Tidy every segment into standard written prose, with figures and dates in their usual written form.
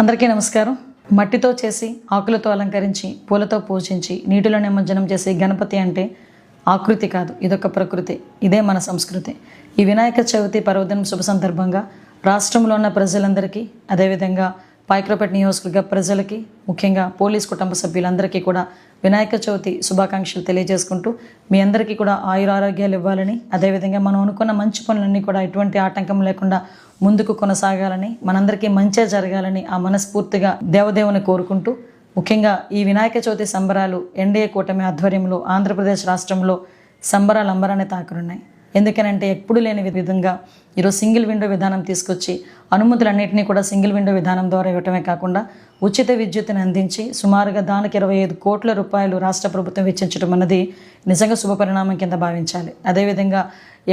అందరికీ నమస్కారం. మట్టితో చేసి ఆకులతో అలంకరించి పూలతో పూజించి నీటిలో నిమజ్జనం చేసే గణపతి అంటే ఆకృతి కాదు, ఇదొక ప్రకృతి. ఇదే మన సంస్కృతి. ఈ వినాయక చవితి పర్వదినం శుభ సందర్భంగా రాష్ట్రంలో ఉన్న ప్రజలందరికీ, అదేవిధంగా పాయకరావుపేట నియోజకవర్గ ప్రజలకి, ముఖ్యంగా పోలీస్ కుటుంబ సభ్యులందరికీ కూడా వినాయక చవితి శుభాకాంక్షలు తెలియజేసుకుంటూ మీ అందరికీ కూడా ఆయురారోగ్యాలు ఇవ్వాలని, అదేవిధంగా మనం అనుకున్న మంచి పనులన్నీ కూడా ఎటువంటి ఆటంకం లేకుండా ముందుకు కొనసాగాలని, మనందరికీ మంచే జరగాలని ఆ మనస్ఫూర్తిగా దేవదేవుని కోరుకుంటూ, ముఖ్యంగా ఈ వినాయక చవితి సంబరాలు ఎన్డీఏ కూటమి ఆధ్వర్యంలో ఆంధ్రప్రదేశ్ రాష్ట్రంలో సంబరాలు అంబరాన్ని తాకనున్నాయి. ఎందుకనంటే ఎప్పుడు లేని విధంగా ఈరోజు సింగిల్ విండో విధానం తీసుకొచ్చి అనుమతులన్నింటినీ కూడా సింగిల్ విండో విధానం ద్వారా ఇవ్వటమే కాకుండా ఉచిత విద్యుత్తుని అందించి సుమారుగా దానికి 25 కోట్ల రూపాయలు రాష్ట్ర ప్రభుత్వం వెచ్చించడం అన్నది నిజంగా శుభపరిణామం కింద భావించాలి. అదేవిధంగా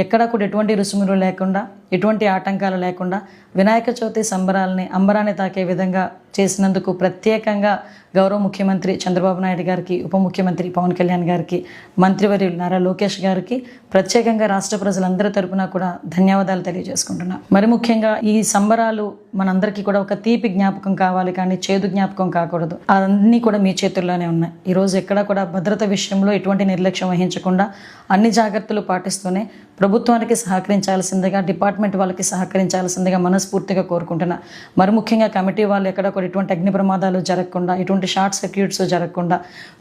ఎక్కడా కూడా ఎటువంటి రుసుములు లేకుండా, ఎటువంటి ఆటంకాలు లేకుండా వినాయక చవితి సంబరాలని అంబరాన్ని తాకే విధంగా చేసినందుకు ప్రత్యేకంగా గౌరవ ముఖ్యమంత్రి చంద్రబాబు నాయుడు గారికి, ఉప ముఖ్యమంత్రి పవన్ కళ్యాణ్ గారికి, మంత్రివర్యులు నారా లోకేష్ గారికి ప్రత్యేకంగా రాష్ట్ర ప్రజలందరి తరపున కూడా ధన్యవాదాలు తెలియజేసుకుంటున్నా. మరి ముఖ్యంగా ఈ సంబరాలు మనందరికీ కూడా ఒక తీపి జ్ఞాపకం కావాలి, కానీ చేదు జ్ఞాపకం కాకూడదు. అన్నీ కూడా మీ చేతుల్లోనే ఉన్నాయి. ఈరోజు ఎక్కడ కూడా భద్రత విషయంలో ఎటువంటి నిర్లక్ష్యం వహించకుండా అన్ని జాగ్రత్తలు పాటిస్తూనే ప్రభుత్వానికి సహకరించాల్సిందిగా, డిపార్ట్మెంట్ వాళ్ళకి సహకరించాల్సిందిగా మనస్ఫూర్తిగా కోరుకుంటున్నా. మరి ముఖ్యంగా కమిటీ వాళ్ళు ఎక్కడ కూడా ఎటువంటి అగ్ని ప్రమాదాలు జరగకుండా, ఎటువంటి షార్ట్ సర్క్యూట్స్ జరగకుండా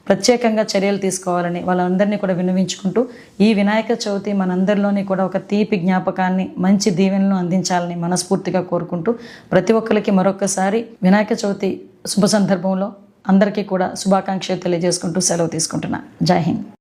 ప్రత్యేకంగా చర్యలు తీసుకోవాలని వాళ్ళందరినీ కూడా విన్నవించుకుంటూ, ఈ వినాయక చవితి మనందరిలోని కూడా ఒక తీపి జ్ఞాపకాన్ని, మంచి దీవెనలను అందించాలని మనస్ఫూర్తిగా కోరుకుంటూ, ప్రతి ఒక్కరికి మరొకసారి వినాయక చవితి శుభ సందర్భంలో అందరికీ కూడా శుభాకాంక్షలు తెలియజేసుకుంటూ సెలవు తీసుకుంటున్నా. జై హింద్.